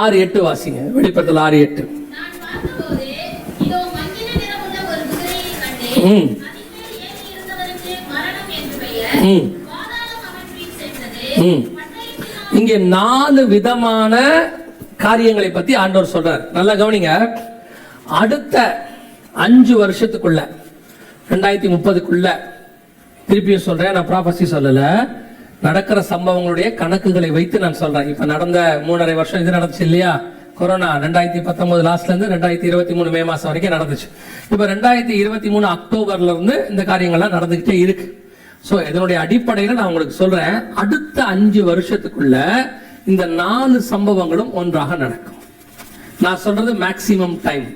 6:8 வாசிங்க. வெளிப்படுத்தல் 6:8. இங்கே 4 விதமான காரியங்களை பத்தி ஆண்டவர் சொல்றார். நல்லா கவனிங்க. அடுத்த 5 வருஷத்துக்குள்ள 2030க்குள்ள, திருப்பியும் சொல்றேன், நான் ப்ராபசி சொல்லல, நடக்கிற சம்பவங்களுடைய கணக்குகளை வைத்து நான் சொல்றேன். இப்ப நடந்த 3.5 வருஷம் இது நடந்துச்சு இல்லையா, கொரோனா 2019 லாஸ்ட்ல இருந்து 2023 மே மாசம் வரைக்கும் நடந்துச்சு. இப்ப 2023 அக்டோபர்ல இருந்து இந்த காரியங்கள்லாம் நடந்துகிட்டே இருக்கு. சோ இதனுடைய அடிப்படையில நான் உங்களுக்கு சொல்றேன், அடுத்த 5 வருஷத்துக்குள்ள இந்த 4 சம்பவங்களும் ஒன்றாக நடக்கும். நான் சொல்றது மேக்சிமம் டைம்.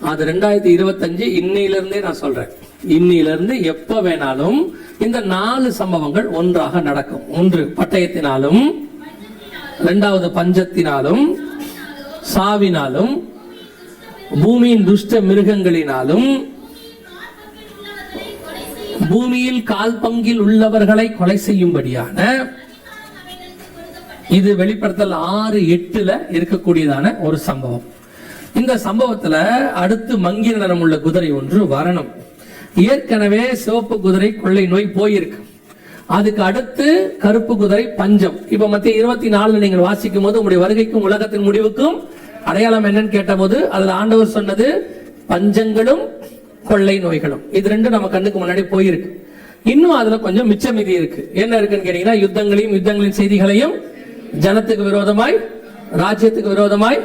அது 2025 இன்னையிலிருந்தே நான் சொல்றேன். இன்னிலிருந்து எப்ப வேணாலும் இந்த 4 சம்பவங்கள் ஒன்றாக நடக்கும். ஒன்று பட்டயத்தினாலும், 2வது பஞ்சத்தினாலும், சாவினாலும், பூமியின் துஷ்ட மிருகங்களினாலும், பூமியில் கால் பங்கில் உள்ளவர்களை கொலை செய்யும்படியான, இது வெளிப்படுத்தல் 6:8 இருக்கக்கூடியதான ஒரு சம்பவம். இந்த சம்பவத்துல அடுத்து மங்கின நிறம் உள்ள குதிரை ஒன்று வரணும். ஏற்கனவே சிவப்பு குதிரை கொள்ளை நோய் போயிருக்கு. அதுக்கு அடுத்து கருப்பு குதிரை பஞ்சம். இப்ப மத்திய 24 நீங்கள் வாசிக்கும் போது உங்களுடைய வருகைக்கும் உலகத்தின் முடிவுக்கும் அடையாளம் என்னன்னு கேட்ட போது அதுல ஆண்டவர் சொன்னது பஞ்சங்களும் கொள்ளை நோய்களும். இது 2 நம்ம கண்ணுக்கு முன்னாடி போயிருக்கு. இன்னும் அதுல கொஞ்சம் மிச்ச மீதி இருக்கு. என்ன இருக்குன்னு கேட்டீங்கன்னா, யுத்தங்களின் செய்திகளையும், ஜனத்துக்கு விரோதமாய், ராஜ்யத்துக்கு விரோதமாய்,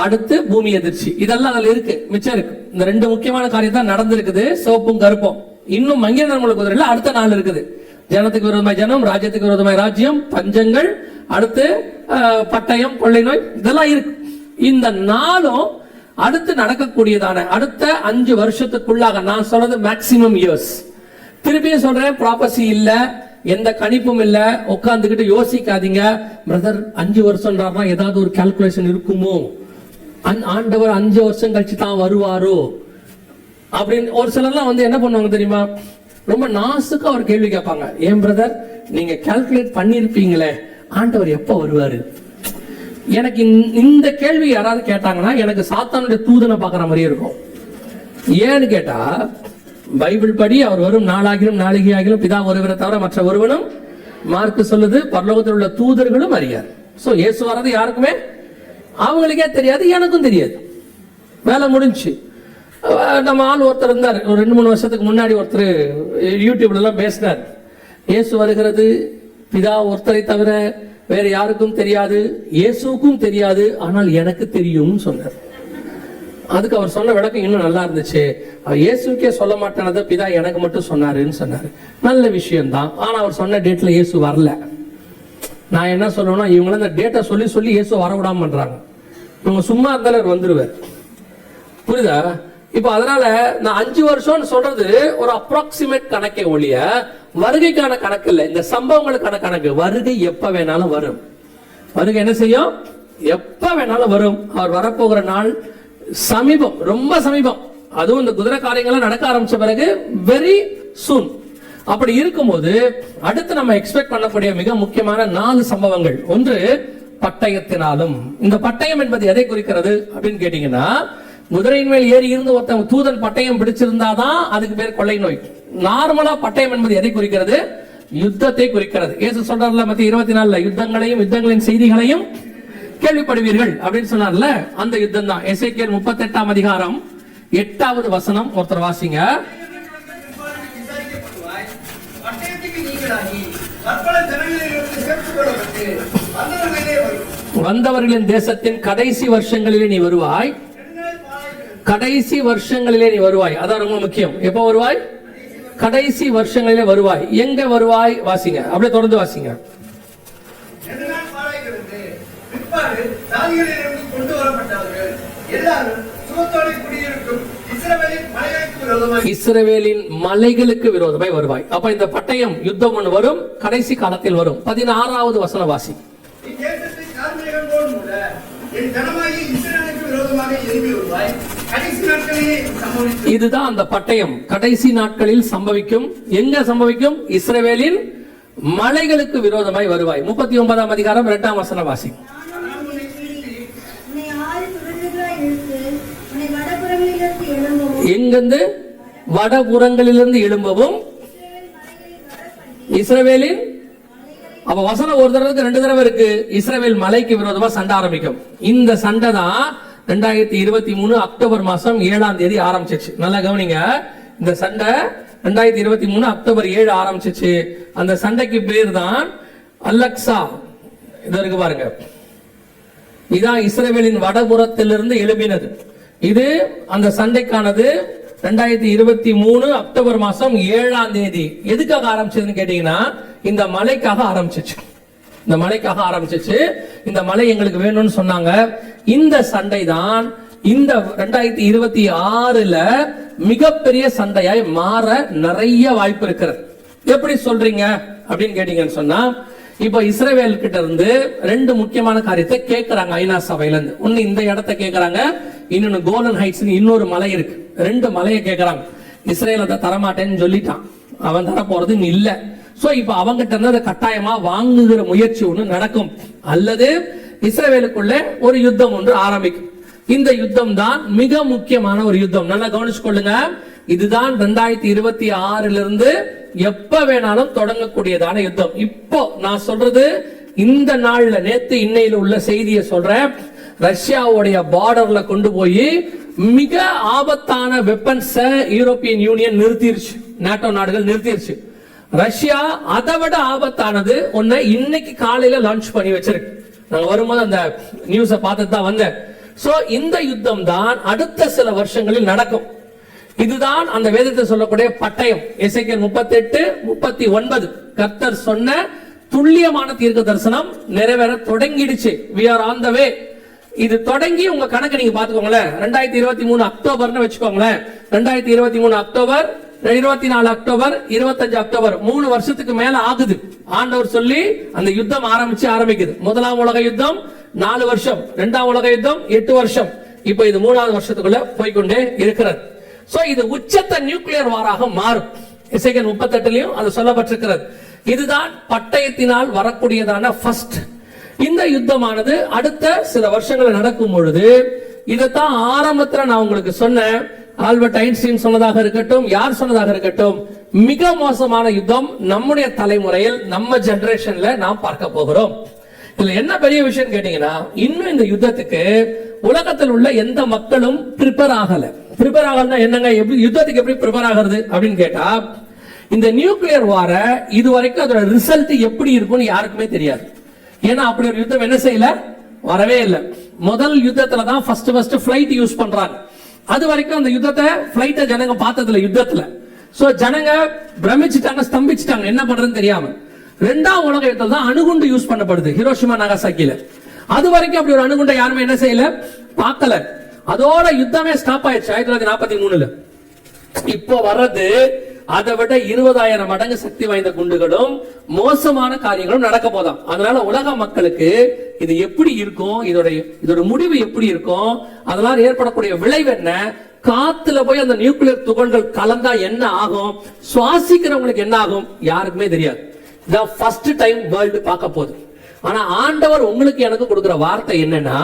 அடுத்து பூமி எதிர்ச்சி, இதெல்லாம் அதுல இருக்கு, மிச்சம் இருக்கு. இந்த 2 முக்கியமான காரியம் தான் நடந்திருக்குது, சிவப்பும் கருப்பும். இன்னும் மங்கிய நிறமுள்ள குதிரையில அடுத்த 4 இருக்குது. ஜனத்துக்கு விரோதமாய் ஜனம், ராஜ்யத்துக்கு விரோதமாய் ராஜ்யம், பஞ்சங்கள், அடுத்து பட்டயம், கொள்ளை நோய், இதெல்லாம் இருக்கு. இந்த 4ம் அடுத்து நடக்கக்கூடியதான அடுத்த 5 வருஷத்துக்குள்ளாக, நான் சொல்றது மேக்சிமம் இயர்ஸ். திருப்பியும் சொல்றேன், ப்ராபசி இல்ல, எந்த கணிப்பும் இல்ல. உட்கார்ந்துகிட்டு யோசிக்காதீங்க, பிரதர் 5 வருஷம்ன்றா ஏதாவது ஒரு கால்குலேஷன் இருக்குமோ, ஆண்டவர் 5 வருஷம் கழிச்சு தான் வருவாரோ அப்படின்னு ஒரு சிலர்லாம் வந்து என்ன பண்ணுவாங்க தெரியுமா, ரொம்ப நாசுக்கா ஒரு கேள்வி கேட்பாங்க. ஏன் பிரதர், நீங்க கால்குலேட் பண்ணிருப்பீங்களே, ஆண்டவர் எப்ப வருவாரு? எனக்கு இந்த கேள்வி யாராவது கேட்டாங்கன்னா எனக்கு சாத்தானுடைய தூதனை பாக்குற மாதிரியே இருக்கும். ஏன்னு கேட்டா, பைபிள் படி அவர் வரும் நாளாகிலும் நாளிகையாகிலும் பிதா ஒருவரை தவிர மற்ற ஒருவனும், மார்க்கு சொல்லுது, பரலோகத்தில் உள்ள தூதர்களும் அறியார். சோ இயேசு வர்றது யாருக்குமே அவங்களுக்கே தெரியாது, எனக்கும் தெரியாது. வேலை முடிஞ்சு. நம்ம ஆள் ஒருத்தர் இருந்தார், ஒரு 2-3 வருஷத்துக்கு முன்னாடி ஒருத்தர் யூடியூப்ல எல்லாம் பேசினார். இயேசு வருகிறது பிதா ஒருத்தரை தவிர வேற யாருக்கும் தெரியாது, இயேசுக்கும் தெரியாது, ஆனால் எனக்கு தெரியும் சொன்னார். அதுக்கு அவர் சொன்ன விளக்கம் இன்னும் நல்லா இருந்துச்சு. இயேசுக்கே சொல்ல மாட்டேனதை பிதா எனக்கு மட்டும் சொன்னாருன்னு சொன்னாரு. நல்ல விஷயம்தான். ஆனா அவர் சொன்ன டேட்ல இயேசு வரல. நான் என்ன சொல்லுவேன்னா, இவங்க இந்த டேட்டை சொல்லி சொல்லி இயேசு வரவிடாம பண்றாங்க. இவங்க சும்மா இருந்தாலும் அவர் வந்துருவார். புரியுதா? இப்ப அதனால நான் 5 வருஷம்னு சொல்றது ஒரு அப்ராக்சிமேட் கணக்கே ஒழிய வருகைக்கான கணக்கு இல்லை. இந்த சம்பவங்களுக்கான கணக்கு. வருகை எப்ப வேணாலும் வரும். வருகை என்ன செய்யும்? எப்ப வேணாலும் வரும். அவர் வரப்போகிற நாள் சமீபம், ரொம்ப சமீபம். அதுவும் இந்த குதிரை காரியங்கள்லாம் நடக்க ஆரம்பிச்ச பிறகு வெரி சூன். அப்படி இருக்கும்போது அடுத்து நம்ம எக்ஸ்பெக்ட் பண்ணக்கூடிய மிக முக்கியமான 4 சம்பவங்கள். ஒன்று பட்டயத்தினாலும். இந்த பட்டயம் என்பது எதை குறிக்கிறது அப்படின்னு கேட்டீங்கன்னா, குதிரையின் மேல் ஏறி இருந்து ஒருத்தன் தூதன் பட்டயம் பிடிச்சிருந்தாதான் அதுக்கு பேர் கொள்ளை நோய். நார்மலா பட்டயம் என்பது எதை குறிக்கிறது? யுத்தத்தை குறிக்கிறது. இயேசு சொல்றாருல மத்திய 24 யுத்தங்களையும் யுத்தங்களின் செய்திகளையும் கேள்விப்படுவீர்கள் அப்படின்னு சொன்னார்ல, அந்த யுத்தம் தான். எசேக்கியேல் 38ஆம் அதிகாரம் 8வது வசனம் ஒருத்தர் வாசிங்க. வந்தவர்களின் தேசத்தின் கடைசி வருஷங்களிலே நீ வருவாய். கடைசி வருஷங்களிலே நீ வருவாய். அதான் ரொம்ப முக்கியம். எப்ப வருவாய்? கடைசி வருஷங்களிலே வருவாய். எங்க வருவாய்? வாசிங்க, அப்படியே தொடர்ந்து வாசிங்க. இஸ்ரவேலின் மலைகளுக்கு விரோதமாய் வருவாய். அப்ப இந்த பட்டயம் யுத்தம் ஒன்று வரும், கடைசி காலத்தில் வரும். 16வது வசன வாசி. இதுதான் அந்த பட்டயம் கடைசி நாட்களில் சம்பவிக்கும். எங்க சம்பவிக்கும்? இஸ்ரவேலின் மலைகளுக்கு விரோதமாய் வருவாய். 39ஆம் அதிகாரம் 2ஆம் வசன வாசி. எங்கிருந்து வடபுறங்களிலிருந்து எழும்பவும் இஸ்ரவேலின், அப்ப வசனம் ஒரு தடவைக்கு 2 தடவை இருக்கு. இஸ்ரவேல் மலைக்கு விரோதமா சண்டை ஆரம்பிக்கும். இந்த சண்டை தான் 2023 அக்டோபர் மாசம் 7ஆம் தேதி ஆரம்பிச்சிச்சு. நல்லா கவனிங்க, இந்த சண்டை 2023 அக்டோபர் 7 ஆரம்பிச்சிச்சு. அந்த சண்டைக்கு பேர் தான் அலக்சா. இது இருக்கு பாருங்க, இதான் இஸ்ரவேலின் வடபுறத்திலிருந்து எழுப்பினது. இது அந்த சண்டைக்கானது 2023 அக்டோபர் மாசம் 7ஆம் தேதி. எதுக்காக ஆரம்பிச்சதுன்னு கேட்டீங்கன்னா, இந்த மலைக்காக ஆரம்பிச்சிச்சு. இந்த மலைக்காக ஆரம்பிச்சிச்சு. இந்த மலை எங்களுக்கு வேணும்னு சொன்னாங்க. இந்த சண்டை தான் இந்த 2026ல மிகப்பெரிய சண்டையாய் மாற நிறைய வாய்ப்பு இருக்கிறது. எப்படி சொல்றீங்க அப்படின்னு கேட்டீங்கன்னு சொன்னா, இப்ப இஸ்ரவேல் கிட்ட இருந்து 2 முக்கியமான காரியத்தை கேட்கிறாங்க ஐநா சபையில இருந்து. ஒன்னு இந்த இடத்தை கேட்கிறாங்க, இன்னொன்னு கோலன் ஹைட்ஸ் இன்னொரு மலை இருக்கு. 2 மலையை கேட்கிறாங்க. இஸ்ரேல் அதை தரமாட்டேன்னு சொல்லிட்டான், அவன் தர போறது இல்ல. சோ இப்ப அவங்கிட்ட இருந்து அதை கட்டாயமா வாங்குகிற முயற்சி ஒண்ணு நடக்கும், அல்லது இஸ்ரவேலுக்குள்ள ஒரு யுத்தம் ஒன்று ஆரம்பிக்கும். இந்த யுத்தம் தான் மிக முக்கியமான ஒரு யுத்தம். நல்லா கவனிச்சு கொள்ளுங்க. இதுதான் 2026ல இருந்து எப்ப வேணாலும் தொடங்கக்கூடியதான யுத்தம். இப்போ நான் சொல்றது இந்த நாள்ல, நேத்து இன்னையில உள்ள செய்தியை சொல்றேன். ரஷ்யாவுடைய பார்டர்ல கொண்டு போய் மிக ஆபத்தான வெப்பன்ஸ் யூரோப்பியன் யூனியன் நிறுத்திருச்சு, நாட்டோ நாடுகள் நிறுத்திருச்சு. ரஷ்யா அதை விட ஆபத்தானது ஒன்ன இன்னைக்கு காலையில லான்ச் பண்ணி வச்சிருக்கு. நாங்க வரும்போது அந்த நியூஸை பார்த்துட்டு தான் வந்தேன். சோ இந்த யுத்தம் தான் அடுத்த சில வருஷங்களில் நடக்கும். இதுதான் அந்த வேதத்தை சொல்லக்கூடிய பட்டயம். எசேக்கியேல் 38:39 கர்த்தர் சொன்ன துல்லியமான தீர்க்க தரிசனம் நிறைவேற தொடங்கிடுச்சு. we are on the way. இது தொடங்கி உங்க கணக்கு நீங்க பாத்துக்கோங்களேன். 2023 அக்டோபர்னு வச்சுக்கோங்களேன். 2023 அக்டோபர், 24 அக்டோபர், 25 அக்டோபர், 3 வருஷத்துக்கு மேல ஆகுது. ஆண்டவர் சொல்லி அந்த யுத்தம் ஆரம்பிக்குது. முதலாம் உலக யுத்தம் 4 வருஷம், 2ஆம் உலக யுத்தம் 8 வருஷம், இப்ப இது 3வது வருஷத்துக்குள்ள போய்கொண்டே இருக்கிறது. சோ இது உச்சத்த நியூக்ளியர் வாராக மாறும். எசேக்கியேல் 38லயும் அது சொல்லப்பட்டிருக்கிறது. இதுதான் பட்டயத்தினால் வரக்கூடியதான ஃபர்ஸ்ட். இந்த யுத்தமானது அடுத்த சில வருஷங்கள் நடக்கும் பொழுது, இதைத்தான் ஆரம்பத்துல நான் உங்களுக்கு சொன்னேன். ஆல்பர்ட் ஐன்ஸ்டீன் சொன்னதாக இருக்கட்டும், யார் சொன்னதாக இருக்கட்டும், மிக மோசமான யுத்தம் நம்முடைய தலைமுறையில், நம்ம ஜெனரேஷன்ல நாம் பார்க்க போகிறோம். இதுல என்ன பெரிய விஷயம் கேட்டீங்கன்னா, இன்னும் இந்த யுத்தத்துக்கு உலகத்தில் உள்ள எந்த மக்களும் ப்ரிப்பேர் ஆகல. ப்ரிப்பேர் ஆகலன்னா என்னங்க, யுத்தத்துக்கு எப்படி ப்ரிப்பேர் ஆகிறது அப்படின்னு கேட்டா, இந்த நியூக்ளியர் வார இது வரைக்கும் அதோட ரிசல்ட் எப்படி இருக்கும்னு யாருக்குமே தெரியாது. ஏன்னா அப்படி ஒரு யுத்தம் என்ன செய்யல, வரவே இல்லை. முதல் யுத்தத்துல தான் ஃபர்ஸ்ட் ஃபிளைட் யூஸ் பண்றாங்க. அது வரைக்கும் அந்த யுத்தத்தை ஃபிளைட்டை ஜனங்க பார்த்ததுல யுத்தத்துல. சோ ஜனங்க பிரமிச்சிட்டாங்க, ஸ்தம்பிச்சிட்டாங்க, என்ன பண்றதுன்னு தெரியாம. 2ஆம் உலக யுத்தத்துல தான் அணுகுண்டு யூஸ் பண்ணப்படுது, ஹிரோஷிமா நாகாசாக்கில. அது வரைக்கும் அப்படி ஒரு அணுகுண்டை யாருமே என்ன செய்யல, பார்க்கல. அதோட யுத்தமே ஸ்டாப் ஆயிடுச்சு 1943ல. இப்போ வர்றது அதை விட 20,000 மடங்கு சக்தி வாய்ந்த குண்டுகளும் மோசமான காரியங்களும் நடக்க போதாம். அதனால உலக மக்களுக்கு இது எப்படி இருக்கும், இதோட முடிவு எப்படி இருக்கும், அதனால ஏற்படக்கூடிய விளைவு என்ன, காத்துல போய் அந்த நியூக்ளியர் துகள்கள் கலந்தா என்ன ஆகும், சுவாசிக்கிறவங்களுக்கு என்ன ஆகும், யாருக்குமே தெரியாது. இதான் ஃபர்ஸ்ட் டைம் வேர்ல்டு பார்க்க போகுது. ஆனா ஆண்டவர் உங்களுக்கு எனக்கு கொடுக்கிற வார்த்தை என்னன்னா,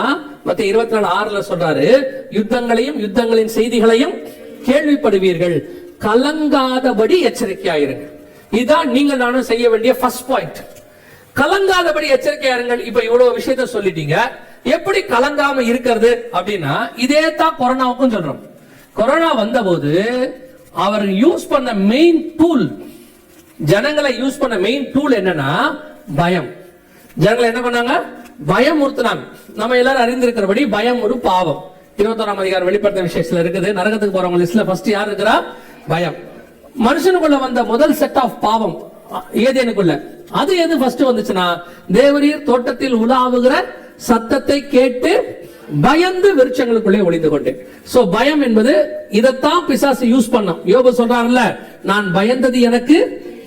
மத்தேயு 24:6 சொல்றாரு, யுத்தங்களையும் யுத்தங்களின் செய்திகளையும் கேள்விப்படுவீர்கள், கலங்காதபடி எச்சரிக்கையாயிருங்க. இதுதான் நீங்கள் நானும் செய்ய வேண்டிய ஃபர்ஸ்ட் பாயிண்ட். கலங்காதபடி எச்சரிக்கையாருங்கள். இப்ப இவ்வளவு விஷயத்த சொல்லிட்டீங்க, எப்படி கலங்காம இருக்கிறது அப்படின்னா, இதே தான் கொரோனாவுக்கும் சொல்றோம். கொரோனா வந்த போது அவர் யூஸ் பண்ண மெயின் டூல், ஜனங்களை யூஸ் பண்ண மெயின் டூல் என்னன்னா பயம். ஜனங்களை என்ன பண்ணாங்க, பயமுறுத்தினாங்க. நம்ம எல்லாரும் அறிந்திருக்கிறபடி பயம் ஒரு பாவம். 21ஆம் அதிகாரம் வெளிப்படுத்த விசேஷத்துல இருக்குது. நரகத்துக்கு போறவங்க லிஸ்ட்ல ஃபர்ஸ்ட் யார் இருக்கிறா, பயம். மனுஷனுக்குள்ள வந்த முதல் செட் ஆஃப் பாவம் ஏதேனுக்குள்ள, அது எது ஃபர்ஸ்ட் வந்துச்சுன்னா, தேவரீர் தோட்டத்தில் உலாவுகிற சத்தத்தை கேட்டு பயந்து விருட்சங்களுக்குள்ளே ஒளிந்து கொண்டேன். சோ பயம் என்பது இதைத்தான் பிசாசு யூஸ் பண்ணோம். யோபு சொல்றாருல்ல, நான் பயந்தது எனக்கு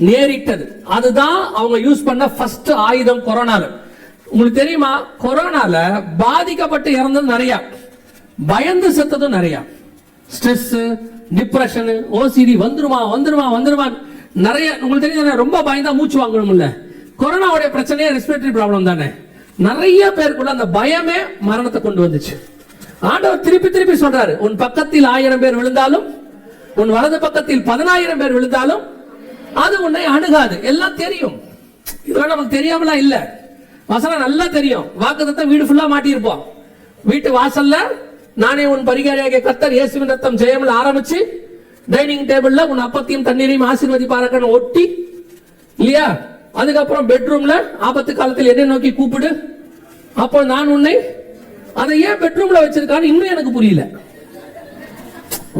நேரிட்டது. அதுதான் அவங்க யூஸ் பண்ண ஃபர்ஸ்ட் ஆயுதம் கொரோனால. உங்களுக்கு தெரியுமா, கொரோனால பாதிக்கப்பட்டு இறந்தது நிறைய, பயந்து செத்ததும் நிறைய. ஸ்ட்ரெஸ், டிப்ரெஷன், ஓசிடி வந்துருமா வந்துருமா வந்துருமா நிறைய. உங்களுக்கு தெரியும், ரொம்ப பயந்தா மூச்சு வாங்கணும்ல. கொரோனாவுடைய பிரச்சனையே ரெஸ்பிரேட்டரி ப்ராப்ளம் தானே. நிறைய பேருக்குள்ள அந்த பயமே மரணத்தை கொண்டு வந்துச்சு. ஆண்டவர் திருப்பி திருப்பி சொல்றாரு, உன் பக்கத்தில் 1000 பேர் விழுந்தாலும் உன் வலது பக்கத்தில் 10,000 பேர் விழுந்தாலும் அது உன்னை அணுகாது. எல்லாம் தெரியும், இதெல்லாம் நமக்கு தெரியாமலாம் இல்ல. வசனம் நல்லா தெரியும். வாக்குத்தத்தம் வீடு ஃபுல்லா மாட்டியிருப்போம். வீட்டு வாசல்ல நானே உன் பரிகாரியாகிய கர்த்தர் இயேசுவின் ரத்தம் ஜெயம்ல ஆரம்பிச்சு டைனிங் டேபிள்ல உன் அப்பத்தையும் தண்ணீரையும் ஆசீர்வதிப்பாரக்கன்னு ஒட்டி இல்லையா. அதுக்கப்புறம் பெட்ரூம்ல ஆபத்து காலத்தில் என்னை நோக்கி கூப்பிடு, அப்போ நான் உன்னை. அதை ஏன் பெட்ரூம்ல வச்சிருக்கான்னு இன்னும் எனக்கு புரியல.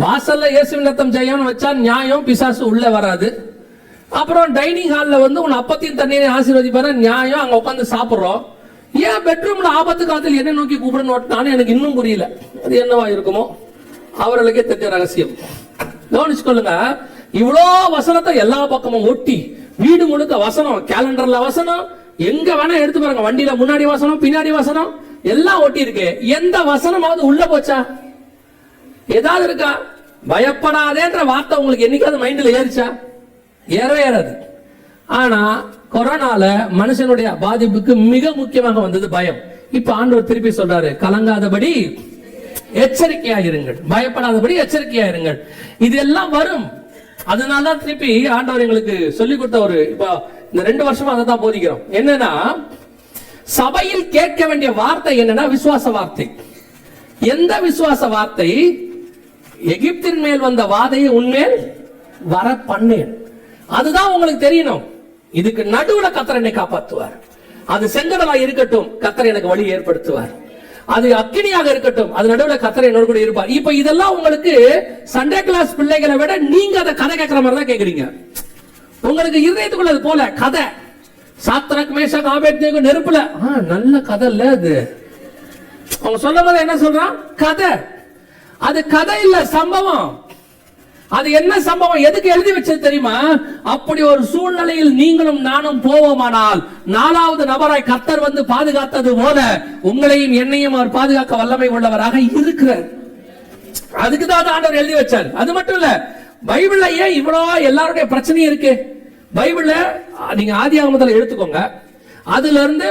வாசல்ல இயேசுவின் ரத்தம் ஜெயம்னு வச்சா நியாயம், பிசாசு உள்ள வராது. அப்புறம் டைனிங் ஹால்ல வந்து உன் அப்பத்தையும் தண்ணீரையும் ஆசீர்வதிப்பாரு, நியாயம், அங்க உட்காந்து சாப்பிடுறோம். ஏன் பெட்ரூம்ல ஆபத்து காலத்தில் என்ன நோக்கி கூப்பிடுன்னு எனக்கு இன்னும் புரியல. அது என்னவா இருக்குமோ அவர்களுக்கே தெரிஞ்ச ரகசியம். கவனிச்சுக்கொள்ளுங்க, இவ்வளோ வசனத்தை எல்லா பக்கமும் ஒட்டி வீடு முழுக்க வசனம், கேலண்டர்ல வசனம், எங்க வேணா எடுத்து பாருங்க, வண்டியில முன்னாடி வசனம் பின்னாடி வசனம் எல்லாம் ஒட்டி இருக்கு. எந்த வசனமாவது உள்ள போச்சா? ஏதாவது இருக்கா? பயப்படாதேன்ற வார்த்தை உங்களுக்கு என்னைக்காவது மைண்ட்ல ஏறிச்சா? ஏறவே ஏறாது. ஆனா கொரோனால மனுஷனுடைய பாதிப்புக்கு மிக முக்கியமாக வந்தது பயம். இப்ப ஆண்டவர் திருப்பி சொல்றாரு, கலங்காதபடி எச்சரிக்கையாயிருங்கள், பயப்படாதபடி எச்சரிக்கையாயிருங்கள். இது எல்லாம் வரும். அதனாலதான் திருப்பி ஆண்டவர் எங்களுக்கு சொல்லி கொடுத்த ஒரு, இப்ப இந்த 2 வருஷமா அதை தான் போதிக்கிறோம். என்னன்னா, சபையில் கேட்க வேண்டிய வார்த்தை என்னன்னா விசுவாச வார்த்தை. எந்த விசுவாச வார்த்தை? எகிப்தின் மேல் வந்த வாதையை உன்மேல் வர பண்ணேன். அதுதான் உங்களுக்கு தெரியணும். இதுக்கு நடுவுல கர்த்தர் என்னை காப்பாற்றுவார். அது செங்கடலா இருக்கட்டும், கர்த்தர் எனக்கு வழி ஏற்படுத்துவார். அது அக்கினியாக இருக்கட்டும், அது நடுவுல கர்த்தர் என்னோட கூட இருப்பார். இப்ப இதெல்லாம் உங்களுக்கு சண்டே கிளாஸ் பிள்ளைகளை விட நீங்க அதை கதை கேட்கிற மாதிரி தான் கேக்குறீங்க. உங்களுக்கு இருதயத்துக்குள்ள அது போல கதை. சாத்ராக் மேஷாக் ஆபேத்நேகோ நெருப்புல, நல்ல கதை இல்ல அது. அவங்க சொல்லும் போது என்ன சொல்றான்? கதை. அது கதை இல்ல, சம்பவம். அது என்ன சம்பவம்? எதுக்கு எழுதி வச்சது தெரியுமா? அப்படி ஒரு சூழ்நிலையில் நீங்களும் நானும் போவோமானால் 4வது நபராய் கர்த்தர் வந்து பாதுகாத்தது போல உங்களையும் என்னையும் அவர் பாதுகாக்க வல்லமை உள்ளவராக இருக்கிறார். அதுக்கு தான் ஆண்டவர் எழுதி வச்சார். அது மட்டும் இல்ல, பைபிள்ல ஏன் இவ்வளவு எல்லாருடைய பிரச்சனையும் இருக்கு? பைபிள்ல நீங்க ஆதியாகமத்துல எடுத்துக்கோங்க, அதுல இருந்து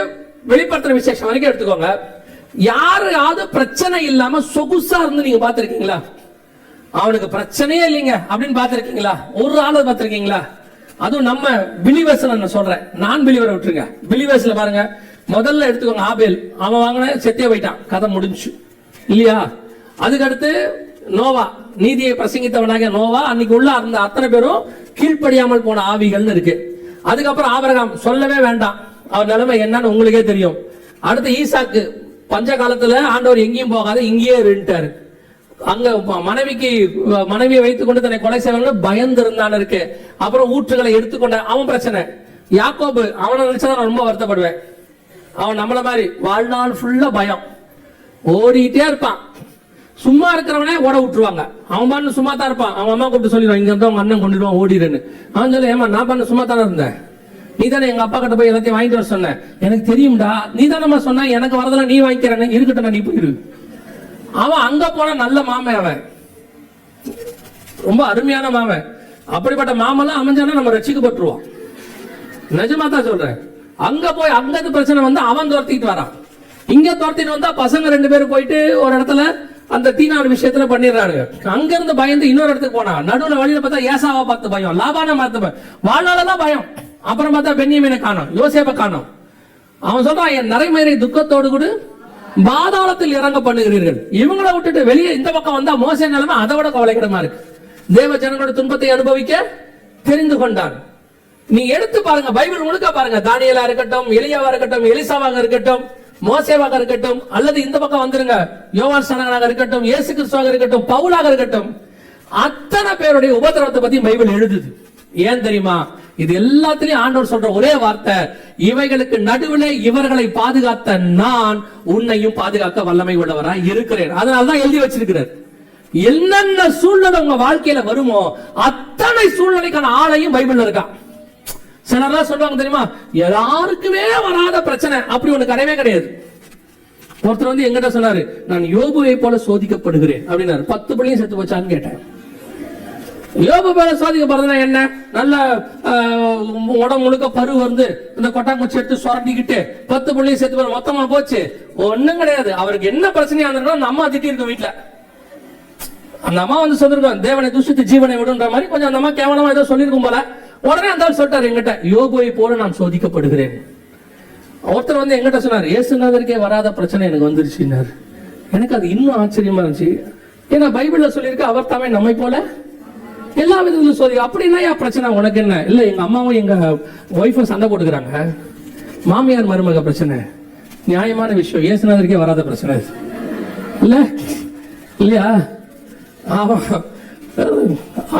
வெளிப்படுத்துற விசேஷம் வரைக்கும் எடுத்துக்கோங்க. யாராவது பிரச்சனை இல்லாம சொகுசா இருந்து நீங்க பாத்திருக்கீங்களா? அவனுக்கு பிரச்சனையே இல்லைங்க அப்படின்னு பாத்திருக்கீங்களா? ஒரு ஆளு பாத்திருக்கீங்களா? அதுவும் நம்ம பிலிவர்ஸ்ல நான் சொல்றேன், நான் பிலிவரை விட்டுருங்க. பிலிவர்ஸ்ல பாருங்க, முதல்ல எடுத்துக்கோங்க ஆபேல். அவன் வாங்கின செத்தே போயிட்டான், கதை முடிஞ்சு இல்லையா? அதுக்கு அடுத்து நோவா, நீதியை பிரசங்கித்தவனாக நோவா. அன்னைக்கு உள்ள அந்த அத்தனை பேரும் கீழ்ப்படியாமல் போன ஆவிகள்னு இருக்கு. அதுக்கப்புறம் ஆபிரகாம், சொல்லவே வேண்டாம், அவர் நிலைமை என்னன்னு உங்களுக்கே தெரியும். அடுத்து ஈசாக்கு, பஞ்ச காலத்துல ஆண்டவர் எங்கேயும் போகாத இங்கேயே இருந்துட்டாரு. அங்க மனைவியை வைத்துக் கொண்டு தன்னை கொலை செய்வாங்க பயந்து இருந்தான் இருக்கு. அப்புறம் ஊற்றுகளை எடுத்துக்கொண்ட அவன் பிரச்சனை. யாக்கோபு, அவனை நினைச்சதான் ரொம்ப வருத்தப்படுவேன். அவன் நம்மள மாதிரி வாழ்நாள் ஃபுல்லா பயம், ஓடிட்டே இருப்பான். சும்மா இருக்கிறவனே ஓட விட்டுருவாங்க. அவன் பண்ணு சும்மா தான் இருப்பான். அவன் அம்மா கூப்பிட்டு சொல்லிடுவான், இங்க இருந்தா உங்க அண்ணன் கொண்டுடுவான், ஓடிடுன்னு. அவன் சொல்லி, ஏமா நான் பண்ண சும்மா தானே இருந்தேன், நீ தானே எங்க அப்பா கிட்ட போய் எல்லாத்தையும் வாங்கிட்டு வர சொன்ன, எனக்கு தெரியும்டா, நீ தானே சொன்ன, எனக்கு வரதெல்லாம் நீ வாங்கிக்கிறேன்னு, இருக்கட்டும் நீ போயிரு. அவன் அங்க போன நல்ல மாமன், அவன் ரொம்ப அருமையான மாமன். அப்படிப்பட்ட மாமெல்லாம் அமைஞ்சானா நம்ம ரட்சிக்கப்பட்டுருவோம். நிஜமா தான் சொல்றேன். அங்க போய் அங்கது பிரச்சனை வந்து அவன் துரத்திட்டு வரான். இங்க துரத்திட்டு வந்தா பசங்க 2 பேரும் போயிட்டு ஒரு இடத்துல அந்த தீனார் விஷயத்துல பண்ணிடுறாங்க. அங்க இருந்து பயந்து இன்னொரு இடத்துக்கு போனா, நடுவுல வழியில பார்த்தா ஏசாவை பார்த்து பயம், லாபான பார்த்து பயம், வாழ்நாளெல்லாம் பயம். அப்புறம் பார்த்தா பென்யமீனை காணோம், யோசேப்பை காணோம். அவன் சொல்றான், என் நரைமயிரை துக்கத்தோடு கூட பாதாளத்தில் இறங்க பண்ணுகிறீர்கள். இவங்களை விட்டுட்டு வெளியே இந்த பக்கம் வந்தா மோச நிலைமை அதை விட கவலைக்கிடமா இருக்கு. தேவ ஜனங்களோட துன்பத்தை அனுபவிக்க தெரிந்து கொண்டான். நீ எடுத்து பாருங்க, பைபிள் முழுக்க பாருங்க. தானியேலா இருக்கட்டும், எலியாவா இருக்கட்டும், எலிசாவாக இருக்கட்டும், மோசேவாக இருக்கட்டும், அல்லது இந்த பக்கம் வந்துருங்க யோவான் ஸ்நானகனாக இருக்கட்டும், இயேசு கிறிஸ்துவாக இருக்கட்டும், பவுலாக இருக்கட்டும், அத்தனை பேருடைய உபத்திரவத்தை பத்தி பைபிள் எழுதுது. ஏன் தெரியுமா? இது எல்லாத்திலையும் ஆண்டவர் சொல்ற ஒரே வார்த்தை, இவைகளுக்கு நடுவில் இவர்களை பாதுகாத்த நான் உன்னையும் பாதுகாக்க வல்லமை உள்ளவராய் இருக்கிறேன். அதனாலதான் எழுதி வச்சிருக்கிறார். என்னென்ன சூழ்நிலை உங்க வாழ்க்கையில வருமோ அத்தனை சூழ்நிலைக்கான ஆளையும் பைபிள்ல இருக்கான். சிலர்லாம் சொல்லுவாங்க தெரியுமா, யாருக்குமே வராத பிரச்சனை அப்படி ஒண்ணு கிடையவே கிடையாது. ஒருத்தர் வந்து எங்கிட்ட சொன்னாரு, நான் யோபுவை போல சோதிக்கப்படுகிறேன் அப்படின்னாரு. 10 பிள்ளையும் செத்து போச்சான்னு கேட்டேன். யோபு போல சோதிக்கப்படுறதுனா என்ன? நல்ல உடம்பு முழுக்க பரு வந்து இந்த கொட்டாங்குச்சி எடுத்து சுரண்டிக்கிட்டு 10 பிள்ளையும் செத்து போற மொத்தமா போச்சு. ஒண்ணும் கிடையாது. அவருக்கு என்ன பிரச்சனையா இருந்தாலும் நம்ம திட்டி இருக்க வீட்டுல. அந்த அம்மா வந்து சொல்லிருக்கோம், தேவனை துஷித்து ஜீவனை விடுன்ற மாதிரி கொஞ்சம் அந்த அம்மா கேவலமா ஏதோ சொல்லியிருக்கும் போல. உடனே அந்த சொல்லிட்டாரு எங்கிட்ட, யோபுவை போல நான் சோதிக்கப்படுகிறேன். ஒருத்தர் வந்து எங்கிட்ட சொன்னார், இயேசுநாதருக்கே வராத பிரச்சனை எனக்கு வந்துருச்சுன்னாரு. எனக்கு அது இன்னும் ஆச்சரியமா இருந்துச்சு. ஏன்னா பைபிள்ல சொல்லியிருக்கு, அவர் தாமே நம்மை போல எல்லா விதத்திலும் சோதிக்க. அப்படின்னா ஏன் பிரச்சனை உனக்கு என்ன? இல்ல எங்க அம்மாவும் எங்க ஒய்ஃபும் சண்டை போட்டுக்கிறாங்க, மாமியார் மருமக பிரச்சனை, நியாயமான விஷயம். இயேசுநாதருக்கே வராத பிரச்சனை இல்ல இல்லையா?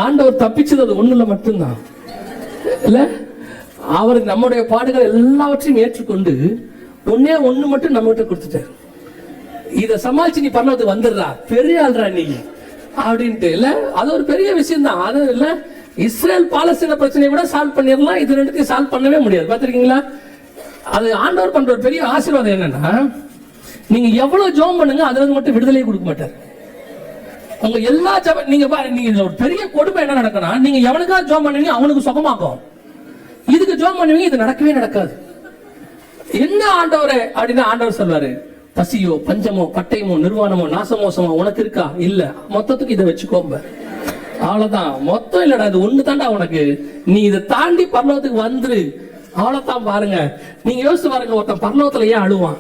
ஆண்டவர் தப்பிச்சது அது ஒண்ணுல மட்டும்தான் இல்ல. அவர் நம்முடைய பாடுகள் எல்லாவற்றையும் ஏற்றுக்கொண்டு ஒன்னே ஒண்ணு மட்டும் நம்ம கிட்ட கொடுத்துட்டாரு. இத சமாளிச்சு நீ பரலோகத்துக்கு வந்துடுறா, பெரிய ஆள்றா நீ அப்படின்ட்டு இல்ல. அது ஒரு பெரிய விஷயம் தான். அது இல்ல, இஸ்ரேல் பாலஸ்தீன பிரச்சனையை கூட சால்வ் பண்ணிடலாம், இது ரெண்டுத்தையும் சால்வ் பண்ணவே முடியாது. பாத்திருக்கீங்களா? அது ஆண்டவர் பண்ற ஒரு பெரிய ஆசீர்வாதம் என்னன்னா, நீங்க எவ்வளவு ஜெபம் பண்ணுங்க, அதுல மட்டும் விடுதலையை கொடுக்க மாட்டார். உங்க எல்லா ஜெபம் நீங்க நீங்க ஒரு பெரிய கொடுமை என்ன நடக்கும்னா, நீங்க எவனுக்காக ஜெபம் பண்ணுவீங்க அவனுக்கு சுகமாக்கும், இதுக்கு ஜெபம் பண்ணுவீங்க இது நடக்கவே நடக்காது. என்ன ஆண்டவரே அப்படின்னா ஆண்டவர் சொல்வாரு, பசியோ பஞ்சமோ பட்டயமோ நிர்வாணமோ நாசமோசமோ உனக்கு இருக்கா? இல்ல, மொத்தத்துக்கு இதை வச்சுக்கோம்ப, அவ்வளவுதான். மொத்தம் இல்லடா, இது ஒண்ணு தாண்டா உனக்கு, நீ இதை தாண்டி பரலோகத்துக்கு வந்துரு, அவ்வளவுதான். பாருங்க, நீங்க யோசிச்சு பாருங்க, ஒருத்தன் பரலோகத்துல ஏன் அழுவான்?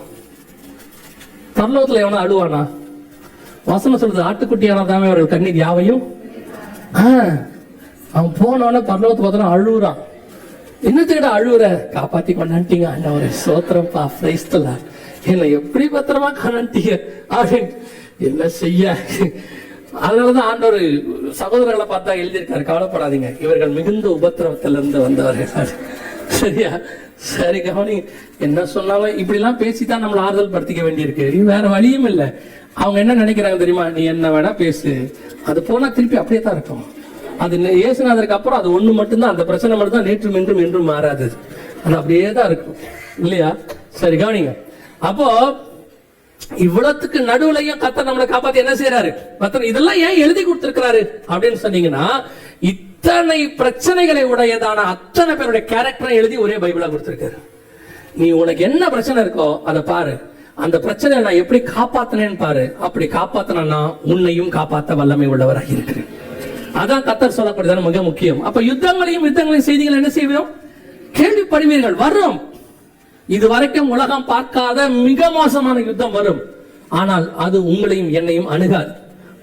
பரலோகத்துல எவனா அழுவானா? வசனம் சொல்றது, ஆட்டுக்குட்டியானதாமே அவர்கள் கண்ணீர் யாவையும். அவன் போனவன பரலோகத்துக்கு பார்த்தா அழுகுறான். என்னத்துக்கிட்ட அழுகுற? காப்பாத்தி கொண்டாண்டீங்க ஆண்டவரே, சோத்திரப்பா, பிரைஸ்தலா, என்ன எப்படி பத்திரமா காணாண்டீங்க அப்படின்னு. என்ன செய்ய? அதனாலதான் ஆண்டவர் சகோதரர்களை பார்த்தா எழுதியிருக்காரு, கவலைப்படாதீங்க, இவர்கள் மிகுந்த உபத்திரவத்திலிருந்து வந்தவர்கள். சரியா? சரி, கவனி. என்ன சொன்னாலும் இப்படி எல்லாம் பேசித்தான் நம்மளை ஆறுதல் படுத்திக்க வேண்டியிருக்கு, வேற வழியும் இல்லை. அவங்க என்ன நினைக்கிறாங்க தெரியுமா? நீ என்ன வேணா பேசு, அது போனா திருப்பி அப்படியே தான் இருக்கும். அது இயேசுநாதருக்கு அப்புறம் அது ஒண்ணு மட்டும்தான், அந்த பிரச்சனை மட்டும் தான் நேற்றும் என்றும் என்றும் மாறாது, அது அப்படியே தான் இருக்கும் இல்லையா? சரி, கவனிங்க. அப்போ இவ்வளவுக்கு நடுவுலையும் கர்த்தர் நம்மளை காப்பாத்தி என்ன செய்யறாரு? இதெல்லாம் ஏன் எழுதி கொடுத்திருக்கிறாரு அப்படின்னு சொன்னீங்கன்னா, இத்தனை பிரச்சனைகளை உடையதான அத்தனை பேருடைய கேரக்டரை எழுதி ஒரே பைபிளா கொடுத்திருக்காரு. நீ உனக்கு என்ன பிரச்சனை இருக்கோ அதை பாரு, அந்த பிரச்சனை நான் எப்படி காப்பாத்தினேன்னு பாரு, அப்படி காப்பாத்தினா உன்னையும் காப்பாத்த வல்லமை உள்ளவராக இருக்கிறேன். அதான் கர்த்தர் சொல்லக்கூடியதான மிக முக்கியம். அப்ப யுத்தங்களையும் செய்திகள் என்ன செய்வோம்? கேள்விப்படுவீர்கள், வரும். இதுவரைக்கும் உலகம் பார்க்காத மிக மோசமான யுத்தம் வரும். ஆனால் அது உங்களையும் என்னையும் அணுகாது.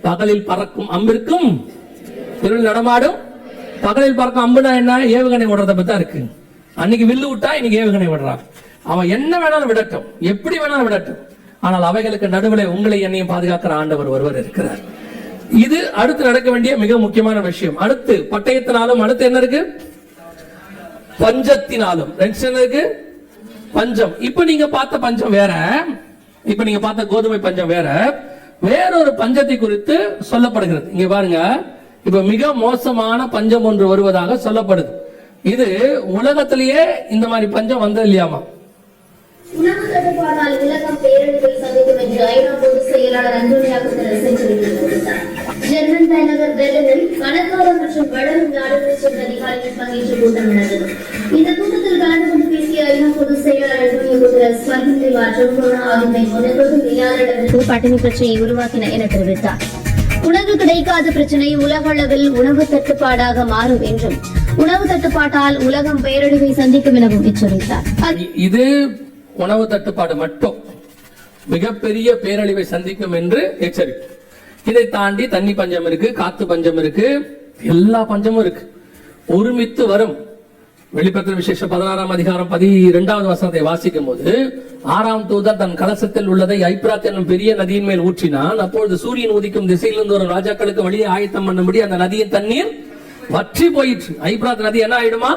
பகலில் பறக்கும் அம்பிற்கும் இருள் நடமாடும். பகலில் பறக்கும் அம்புனா என்ன? ஏவுகணை விடுறத பத்தி இருக்கு. அன்னைக்கு வில்லு விட்டா இன்னைக்கு ஏவுகணை விடுறான். அவன் என்ன வேணாலும் விடட்டும், எப்படி வேணாலும் விடட்டும், ஆனால் அவைகளுக்கு நடுவில் உங்களை என்னையும் பாதுகாக்கிற ஆண்டவர் ஒருவர் இருக்கிறார். இது அடுத்து நடக்க வேண்டிய மிக முக்கியமான விஷயம். அடுத்து பட்டயத்தினாலும், அடுத்து என்ன இருக்கு? பஞ்சத்தினாலும். என்ன இருக்கு? பஞ்சம். இப்ப நீங்க பார்த்த பஞ்சம் வேற, இப்ப நீங்க பார்த்த கோதுமை பஞ்சம் வேற, வேறொரு பஞ்சத்தை குறித்து சொல்லப்படுகிறது. இங்க பாருங்க, இப்ப மிக மோசமான பஞ்சம் ஒன்று வருவதாக சொல்லப்படுது. இது உலகத்திலேயே இந்த மாதிரி பஞ்சம் வந்தது இல்லையாமா? உணவு தட்டுப்பாடால் உலகம் பேரழிவை சந்திக்கும் என்று ஐநா பொதுச் செயலாளர் அன்டோனியோ குட்டரஸ் எச்சரித்தார். ஜெர்மன் தலைநகர் பெர்லினில் பணக்கார மற்றும் வளரும் நாடுகளைச் சேர்ந்த அதிகாரிகள் பங்கேற்ற கூட்டம் நடந்தது. இந்த கூட்டத்தில் கலந்து கொண்டு பேசிய ஐநா பொதுச் செயலாளர் அன்டோனியோ குட்டரஸ், பருவநிலை மாற்றம், கொரோனா ஆகியவை முன்னெப்போதும் இல்லாத அளவிற்கு பட்டினி பிரச்சனையை உருவாக்கின என தெரிவித்தார். உணவு கிடைக்காத பிரச்சனை உலக அளவில் உணவு தட்டுப்பாடாக மாறும் என்றும், உணவு தட்டுப்பாட்டால் உலகம் பேரழிவை சந்திக்கும் எனவும் எச்சரித்தார். இது உணவு தட்டுப்பாடு மட்டும் மிகப்பெரிய பேரழிவை சந்திக்கும் என்று எச்சரிக்கை. இதை தாண்டி தண்ணி பஞ்சம் இருக்கு, காத்து பஞ்சம் இருக்கு, எல்லா பஞ்சமும் இருக்கு, ஒருமித்து வரும். வெளிப்படுத்தின விசேஷம் 16ஆம் அதிகாரம் 12வது வசனத்தை வாசிக்கும் போது, 6ஆம் தூதர் தன் கலசத்தில் உள்ளதை ஐப்ராத் என்னும் பெரிய நதியின் மேல் ஊற்றினான். அப்பொழுது சூரியன் உதிக்கும் திசையிலிருந்து ஒரு ராஜாக்களுக்கு வழியை ஆயத்தம் பண்ணும்படி அந்த நதியின் தண்ணீர் வற்றி போயிற்று. ஐப்ராத் நதி என்ன ஆயிடுமா?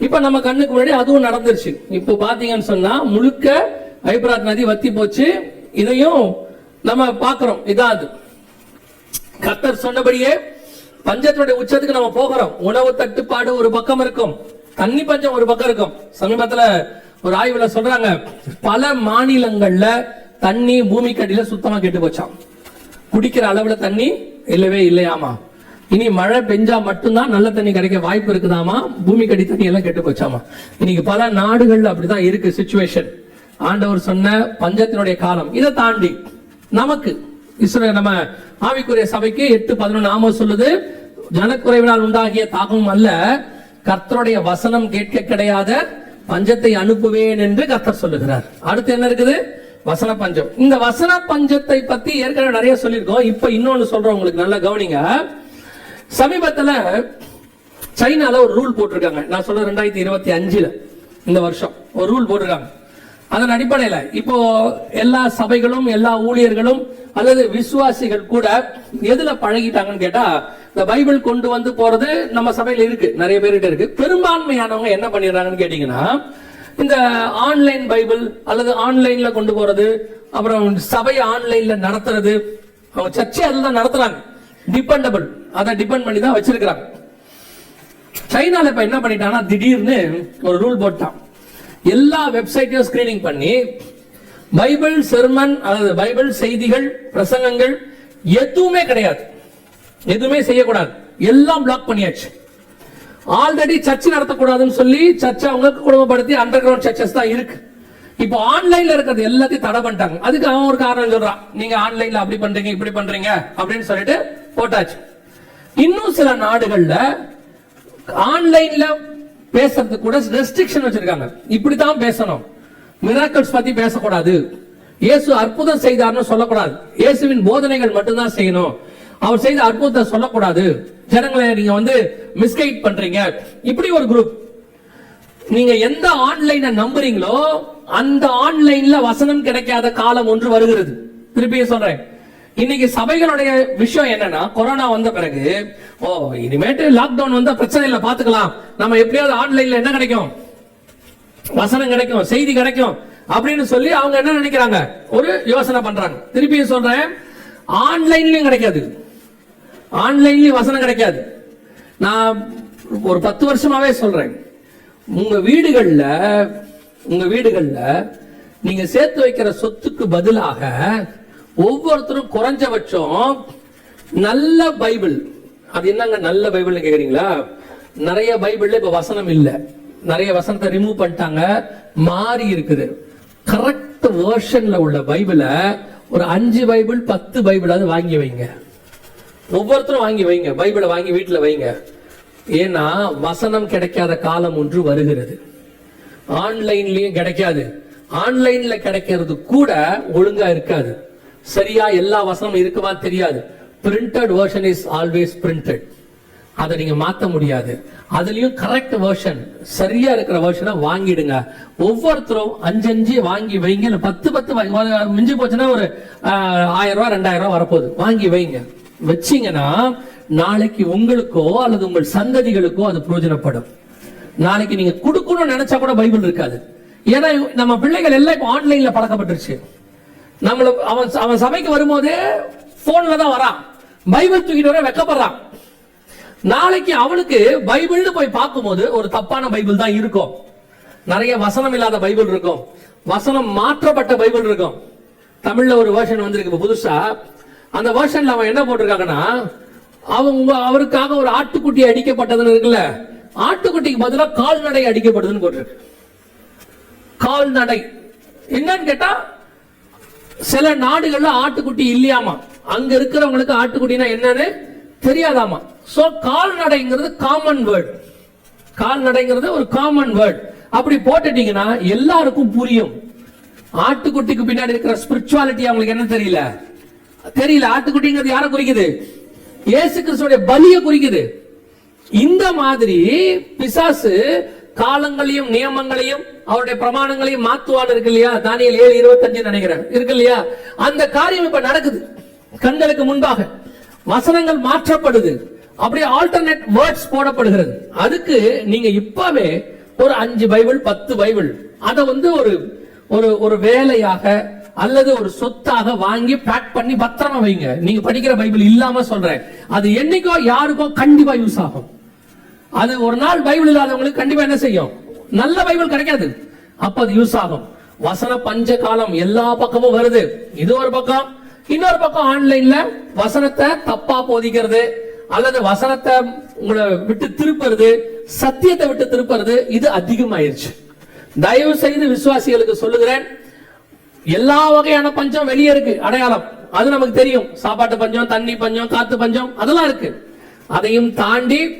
இப்ப நம்ம கண்ணுக்கு முன்னாடி அதுவும் நடந்துருச்சு. இப்போ பாத்தீங்கன்னு சொன்னா முழுக்க ஐப்ராத் நதி வத்தி போச்சு. இதையும் நம்ம பாக்குறோம். இதாவது கர்த்தர் சொன்னபடியே பஞ்சத்துடைய உச்சத்துக்கு நம்ம போகிறோம். உணவு தட்டுப்பாடு ஒரு பக்கம் இருக்கும், தண்ணி பஞ்சம் ஒரு பக்கம் இருக்கும். சமீபத்துல ஒரு ஆய்வுல சொல்றாங்க, பல மாநிலங்கள்ல தண்ணி பூமிக்கு அடியில சுத்தமா கெட்டு போச்சாம். குடிக்கிற அளவுல தண்ணி இல்லவே இல்லையாமா. இனி மழை பெஞ்சா மட்டும்தான் நல்ல தண்ணி கிடைக்க வாய்ப்பு இருக்குதாமா. பூமிக்கு அடி தண்ணி எல்லாம் கெட்டு போச்சாமா. இன்னைக்கு பல நாடுகள்ல அப்படிதான் இருக்கு சிச்சுவேஷன். ஆண்டவர் சொன்ன பஞ்சத்தினுடைய காலம். இதை தாண்டி நமக்கு நம்ம ஆவிக்குரிய சபைக்கு 8:11 ஆமோஸ் சொல்லுது, ஜனக்குறைவினால் உண்டாகிய தாகமும் அல்ல, கர்த்தருடைய வசனம் கேட்க கிடையாத பஞ்சத்தை அனுப்புவேன் என்று கர்த்தர் சொல்லுகிறார். அடுத்து என்ன இருக்குது? வசன பஞ்சம். இந்த வசன பஞ்சத்தை பத்தி ஏற்கனவே நிறைய சொல்லியிருக்கோம். இப்ப இன்னொன்னு சொல்றோம், உங்களுக்கு நல்லா கவனிங்க. சமீபத்துல சைனால ஒரு ரூல் போட்டிருக்காங்க. நான் சொல்ற 2025 இந்த வருஷம் ஒரு ரூல் போட்டிருக்காங்க. அதன் அடிப்படையில இப்போ எல்லா சபைகளும் எல்லா ஊழியர்களும் அல்லது விசுவாசிகள் கூட எதுல பழகிட்டாங்கன்னு கேட்டா, இந்த பைபிள் கொண்டு வந்து போறது நம்ம சபையில இருக்கு, நிறைய பேர்கிட்ட இருக்கு. பெரும்பான்மையானவங்க என்ன பண்ணிடுறாங்கன்னு கேட்டீங்கன்னா, இந்த ஆன்லைன் பைபிள் அல்லது ஆன்லைன்ல கொண்டு போறது, அப்புறம் சபை ஆன்லைன்ல நடத்துறது, அவங்க சர்ச்சை அதுதான் நடத்துறாங்க. டிபெண்டபிள், அதை டிபெண்ட் பண்ணி தான் வச்சிருக்கிறாங்க. சைனால இப்ப என்ன பண்ணிட்டாங்கன்னா, திடீர்னு ஒரு ரூல் போட்டான். எல்லா வெப்சைட்டையும் ஸ்கிரீனிங் பண்ணி பைபிள் செர்மன் அல்லது பைபிள் செய்திகள் பிரசங்கங்கள் எதுவுமே கிடையாது, எதுவுமே செய்யக்கூடாது, எல்லாம் பிளாக் பண்ணியாச்சு. ஆல்ரெடி சர்ச் நடத்தக்கூடாதுன்னு சொல்லி சர்ச்சை அவங்க குடும்பப்படுத்தி அண்டர் கிரவுண்ட் சர்ச்சஸ் தான் இருக்கு. இப்போ ஆன்லைன்ல இருக்கிறது எல்லாத்தையும் தடை பண்ணிட்டாங்க. அதுக்கு அவன் ஒரு காரணம் சொல்றான், நீங்க ஆன்லைன்ல அப்படி பண்றீங்க இப்படி பண்றீங்க அப்படின்னு சொல்லிட்டு போட்டாச்சு. இன்னும் சில நாடுகள்ல ஆன்லைன்ல பேசுறது கூட ரெஸ்ட்ரிக்ஷன் வச்சிருக்காங்க. இப்படித்தான் பேசணும், மிராக்கிள்ஸ் பத்தி பேசக்கூடாது, இயேசு அற்புதம் செய்தார்னு சொல்லக்கூடாது, இயேசுவின் போதனைகள் மட்டும்தான் செய்யணும், அவர் செய்த அற்புதத்தை சொல்லக்கூடாது, ஜனங்களை நீங்க வந்து மிஸ்கைட் பண்றீங்க. இப்படி ஒரு குரூப். நீங்க எந்த ஆன்லைனை நம்புறீங்களோ அந்த ஆன்லைன்ல வசனம் கிடைக்காத காலம் ஒன்று வருகிறது. திருப்பியும் சொல்றேன், இன்னைக்கு சபைகளுடைய விஷயம் என்னன்னா, கொரோனா வந்த பிறகு இனிமேட்டு லாக்டவுன் வந்தா பிரச்சனை இல்லை, பாத்துக்கலாம், நம்ம எப்படியாவது ஆன்லைன்ல என்ன கிடைக்கும், வசனம் கிடைக்கும், செய்தி கிடைக்கும் அப்படின்னு சொல்லி அவங்க என்ன நினைக்கிறாங்க, ஒரு யோசனை பண்றாங்க. திருப்பியும் சொல்றேன், ஆன்லைன்லயும் கிடைக்காது, ஆன்லைன்லயும் வசனம் கிடைக்காது. நான் ஒரு 10 வருஷமாவே சொல்றேன், உங்க வீடுகள்ல நீங்க சேர்த்து வைக்கிற சொத்துக்கு பதிலாக ஒவ்வொருத்தரும் குறைஞ்சபட்சம் நல்ல பைபிள், அது என்னங்க நல்ல பைபிள்னு கேக்குறீங்களா? நிறைய பைபிள்ல இப்ப வசனம் இல்ல, நிறைய வசனத்தை ரிமூவ் பண்ணிட்டாங்க, மாறி இருக்குது. கரெக்ட் வெர்ஷன்ல உள்ள பைபிளை ஒரு 5 பைபிள் 10 பைபிளாவது வாங்கி வைங்க, ஒவ்வொருத்தரும் வாங்கி வைங்க, பைபிளை வாங்கி வீட்டுல வைங்க. ஏன்னா வசனம் கிடைக்காத காலம் ஒன்று வருகிறது. ஆன்லைன்லயும் கிடைக்காது, ஆன்லைன்ல கிடைக்கிறது கூட ஒழுங்கா இருக்காது, சரியா எல்லா வசனம் இருக்குமா தெரியாது. Printed version is always printed, அதை நீங்க மாத்த முடியாது. அதுலயும் கரெக்ட் வெர்ஷன், சரியா இருக்கிற வெர்ஷனை வாங்கிடுங்க. ஒவ்வொருத்தரும் 5 வாங்கி வைங்க, இல்ல 10 மிஞ்சி போச்சுன்னா ஒரு 1000 ரூபாய் 2000 ரூபாய் வரப்போகுது, வாங்கி வைங்க. வச்சீங்கன்னா நாளைக்கு உங்களுக்கோ அல்லது உங்கள் சந்ததிகளுக்கோ அது பிரயோஜனப்படும். நாளைக்கு நீங்க கொடுக்கணும்னு நினைச்சா கூட பைபிள் இருக்காது. ஏன்னா நம்ம பிள்ளைகள் எல்லாம் இப்ப ஆன்லைன்ல பழக்கப்பட்டுருச்சு. நம்மள அவன் சபைக்கு வரும்போதே போன்ல தான் வரான், பைபிள் தூக்கிட்டு வர வெக்கப்படுறான். நாளைக்கு அவனுக்கு பைபிள்னு போய் பார்க்கும்போது ஒரு தப்பான பைபிள் தான் இருக்கும், நிறைய வசனம் இல்லாத பைபிள் இருக்கும், வசனம் மாற்றப்பட்ட பைபிள் இருக்கும். தமிழ்ல ஒரு வெர்ஷன் வந்திருக்கு புதுசா. அந்த வெர்ஷன்ல அவன் என்ன போட்டிருக்காங்கன்னா, அவருக்காக ஒரு ஆட்டுக்குட்டி அடிக்கப்பட்டதுன்னு இருக்குல்ல, ஆட்டுக்குட்டிக்கு பதிலாக கால்நடை அடிக்கப்படுதுன்னு போட்டிருக்கு. கால்நடை என்னன்னு கேட்டா, சில நாடுகள்ல ஆட்டுக்குட்டி இல்லையாமா, அங்க இருக்கிறவங்களுக்கு ஆட்டுக்குட்டினா என்னன்னு தெரியாதாமா. சோ கால்நடைங்கிறது காமன் வேர்ட், கால்நடைங்கிறது ஒரு காமன் வேர்ட். அப்படி போட்டுட்டீங்கன்னா எல்லாருக்கும் புரியும். ஆட்டுக்குட்டிக்கு பின்னாடி இருக்கிற ஸ்பிரிச்சுவாலிட்டி அவங்களுக்கு என்ன தெரியல. ஆட்டுக்குட்டிங்கிறது யாரை குறிக்குது? இயேசு கிறிஸ்துவோட பலியை குறிக்குது. இந்த மாதிரி பிசாசு காலங்களையும் நியமங்களையும் அவருடைய பிரமாணங்களையும் மாத்துவான் இருக்கு இல்லையா? தானியேல் 7:25 நினைக்கிறேன் இருக்கு இல்லையா? அந்த காரியம் இப்ப நடக்குது கண்களுக்கு முன்பாக. வசனங்கள் மாற்றப்படுது, அப்படியே ஆல்டர்னேட் வேர்ட்ஸ் போடப்படுகிறது. அதுக்கு நீங்க இப்பவே ஒரு 5 பைபிள் 10 பைபிள் அதை வந்து ஒரு வேலையாக அல்லது ஒரு சொத்தாக வாங்கி பேக் பண்ணி பத்திரமா வைங்க. நீங்க படிக்கிற பைபிள் இல்லாம சொல்றேன், அது என்னைக்கோ யாருக்கோ கண்டிப்பா யூஸ் ஆகும். அது ஒரு நாள் பைபிள் இல்லாதவங்களுக்கு கண்டிப்பா என்ன செய்யும், நல்ல பைபிள் கிடைக்காது, அப்ப அது யூஸ் ஆகும். வசன பஞ்ச காலம் எல்லா பக்கமும் வருது. இது ஒரு பக்கம். இன்னொரு பக்கம் ஆன்லைன்ல வசனத்தை தப்பா போதிக்கிறது அல்லது வசனத்தை உங்களை விட்டு திருப்புறது, சத்தியத்தை விட்டு திருப்புறது, இது அதிகமாயிருச்சு. தயவு செய்து விசுவாசிகளுக்கு சொல்லுகிறேன், எல்லா வகையான பஞ்சம் வெளியே இருக்கு, அடையாளம். அது நமக்கு தெரியும். சாப்பாட்டு பஞ்சம், தண்ணி பஞ்சம், காத்து பஞ்சம் அதெல்லாம் இருக்கு. அதையும் தாண்டி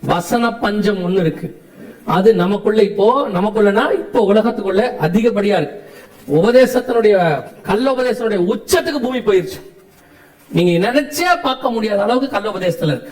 வசன பஞ்சம் ஒண்ணு இருக்கு. அது நமக்குள்ள நமக்குள்ளனா இப்போ உலகத்துக்குள்ள அதிகப்படியா இருக்கு. உபதேசத்தினுடைய கள்ள உபதேசத்தினுடைய உச்சத்துக்கு பூமி போயிருச்சு. நீங்க நினைச்சே பார்க்க முடியாத அளவுக்கு கள்ள உபதேசத்துல இருக்கு.